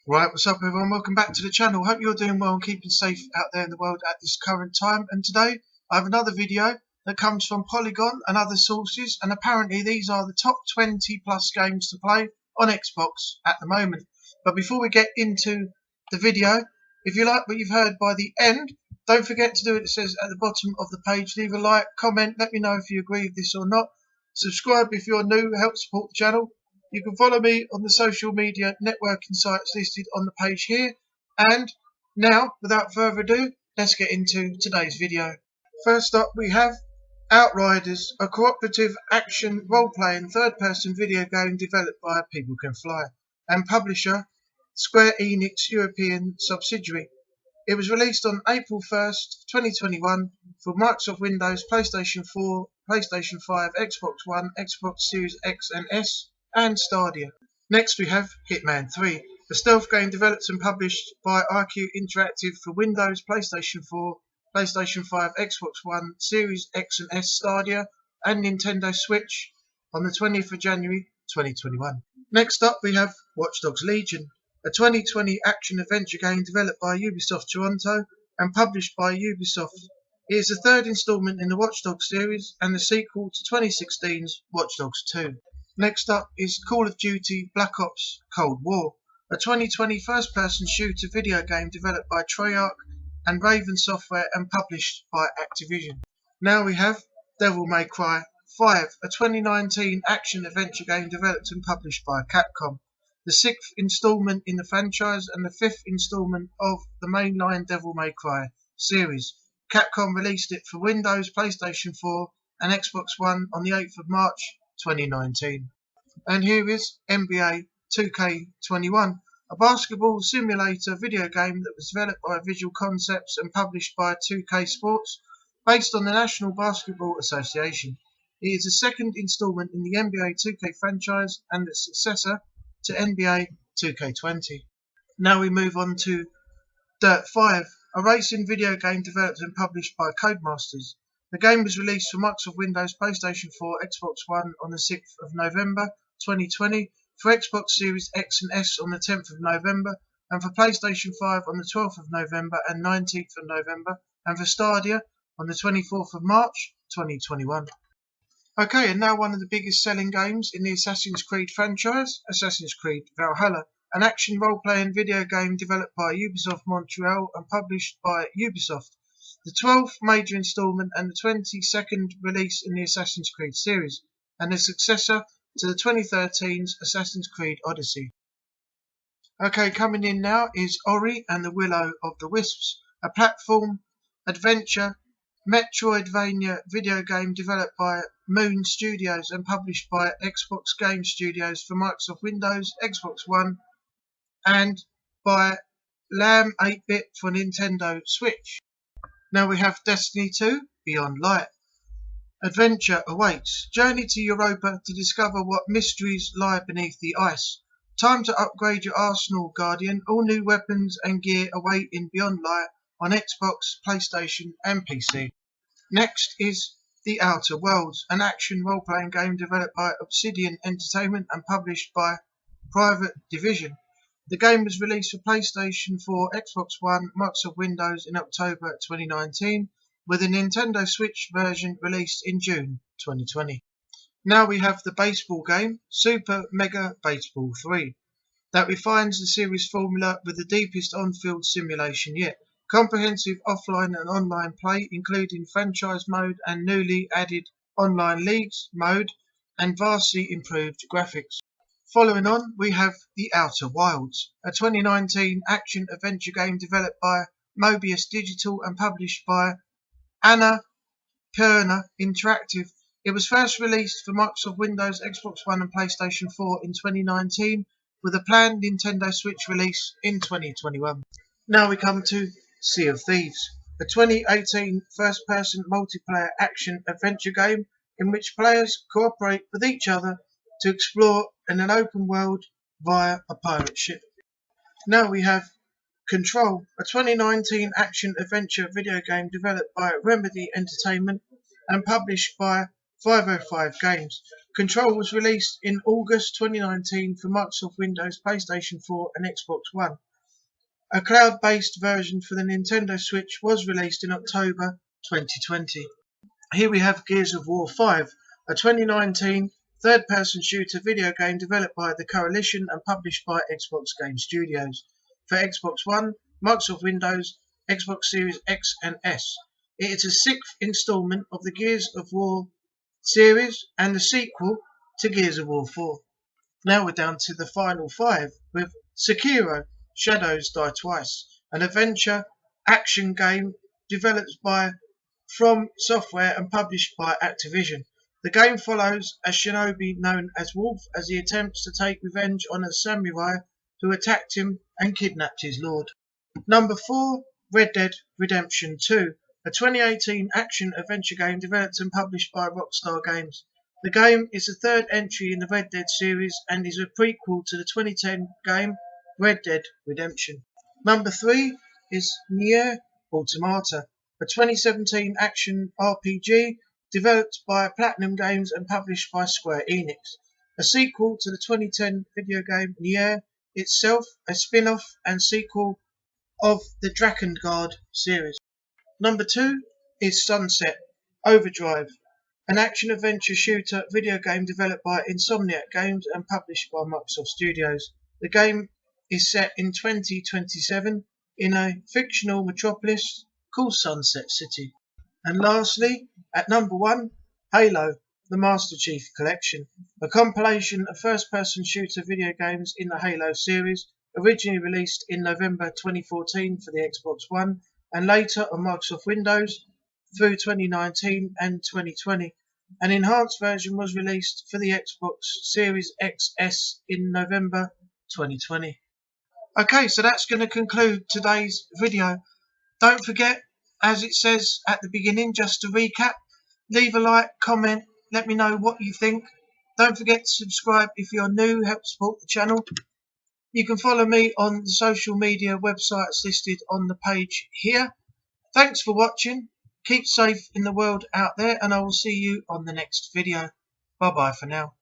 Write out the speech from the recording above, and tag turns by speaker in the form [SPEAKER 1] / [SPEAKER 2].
[SPEAKER 1] Right, what's up everyone? Welcome back to the channel. Hope you're doing well and keeping safe out there in the world at this current time. And today I have another video that comes from Polygon and other sources, and apparently these are the top 20 plus games to play on Xbox at the moment. But before we get into the video, if you like what you've heard by the end, don't forget to do what it says at the bottom of the page. Leave a like, comment, let me know if you agree with this or not. Subscribe if you're new, help support the channel. You can follow me on the social media networking sites listed on the page here. And now, without further ado, let's get into today's video. First up, we have Outriders, a cooperative action role-playing third-person video game developed by People Can Fly and publisher Square Enix European subsidiary. It was released on April 1st, 2021 for Microsoft Windows, PlayStation 4, PlayStation 5, Xbox One, Xbox Series X and S, and Stadia. Next we have Hitman 3, a stealth game developed and published by IQ Interactive for Windows, PlayStation 4, PlayStation 5, Xbox One, Series X and S, Stadia, and Nintendo Switch on the 20th of January 2021. Next up we have Watch Dogs Legion, a 2020 action-adventure game developed by Ubisoft Toronto and published by Ubisoft. It is the third installment in the Watch Dogs series and the sequel to 2016's Watch Dogs 2. Next up is Call of Duty Black Ops Cold War, a 2020 first-person shooter video game developed by Treyarch and Raven Software and published by Activision. Now we have Devil May Cry 5, a 2019 action-adventure game developed and published by Capcom, the sixth installment in the franchise and the fifth installment of the mainline Devil May Cry series. Capcom released it for Windows, PlayStation 4 and Xbox One on the 8th of March 2019. And here is NBA 2K21, a basketball simulator video game that was developed by Visual Concepts and published by 2K Sports, based on the National Basketball Association. It is the second installment in the NBA 2K franchise and the successor to NBA 2K20. Now we move on to Dirt 5, a racing video game developed and published by Codemasters. The game was released for Microsoft Windows, PlayStation 4, Xbox One on the 6th of November 2020, for Xbox Series X and S on the 10th of November, and for PlayStation 5 on the 12th of November and 19th of November, and for Stadia on the 24th of March 2021. Okay, and now one of the biggest selling games in the Assassin's Creed franchise, Assassin's Creed Valhalla, an action role-playing video game developed by Ubisoft Montreal and published by Ubisoft, the 12th major installment and the 22nd release in the Assassin's Creed series, and the successor to the 2013's Assassin's Creed Odyssey. Okay, coming in now is Ori and the Will of the Wisps, a platform adventure Metroidvania video game developed by Moon Studios and published by Xbox Game Studios for Microsoft Windows, Xbox One, and by Lamb 8-Bit for Nintendo Switch. Now we have Destiny 2 Beyond Light. Adventure awaits. Journey to Europa to discover what mysteries lie beneath the ice. Time to upgrade your arsenal, Guardian. All new weapons and gear await in Beyond Light on Xbox, PlayStation and PC. Next is The Outer Worlds, an action role-playing game developed by Obsidian Entertainment and published by Private Division. The game was released for PlayStation 4, Xbox One, Microsoft Windows in October 2019, with a Nintendo Switch version released in June 2020. Now we have the baseball game, Super Mega Baseball 3, that refines the series formula with the deepest on-field simulation yet. Comprehensive offline and online play, including franchise mode and newly added online leagues mode, and vastly improved graphics. Following on, we have The Outer Wilds, a 2019 action-adventure game developed by Mobius Digital and published by Annapurna Interactive. It was first released for Microsoft Windows, Xbox One and PlayStation 4 in 2019, with a planned Nintendo Switch release in 2021. Now we come to Sea of Thieves, a 2018 first-person multiplayer action-adventure game in which players cooperate with each other to explore in an open world via a pirate ship. Now we have Control, a 2019 action-adventure video game developed by Remedy Entertainment and published by 505 Games. Control was released in August 2019 for Microsoft Windows, PlayStation 4 and Xbox One. A cloud-based version for the Nintendo Switch was released in October 2020. Here we have Gears of War 5, a 2019 third-person shooter video game developed by the Coalition and published by Xbox Game Studios. For Xbox One, Microsoft Windows, Xbox Series X and S. It is the sixth installment of the Gears of War series and the sequel to Gears of War 4. Now we're down to the final five with Sekiro: Shadows Die Twice, an adventure action game developed by From Software and published by Activision. The game follows a shinobi known as Wolf as he attempts to take revenge on a samurai who attacked him and kidnapped his lord. Number 4, Red Dead Redemption 2, a 2018 action-adventure game developed and published by Rockstar Games. The game is the third entry in the Red Dead series and is a prequel to the 2010 game Red Dead Redemption. Number 3 is Nier Automata, a 2017 action RPG developed by Platinum Games and published by Square Enix. A sequel to the 2010 video game Nier itself, a spin-off and sequel of the Drakengard series. Number 2 is Sunset Overdrive, an action-adventure shooter video game developed by Insomniac Games and published by Microsoft Studios. The game is set in 2027 in a fictional metropolis called Sunset City. And lastly, at number 1, Halo, the Master Chief Collection, a compilation of first-person shooter video games in the Halo series, originally released in November 2014 for the Xbox One and later on Microsoft Windows through 2019 and 2020. An enhanced version was released for the Xbox Series XS in November 2020. Okay, so that's going to conclude today's video. Don't forget, as it says at the beginning, just to recap, leave a like, comment, let me know what you think. Don't forget to subscribe if you're new, help support the channel. You can follow me on the social media websites listed on the page here. Thanks for watching. Keep safe in the world out there, and I will see you on the next video. Bye bye for now.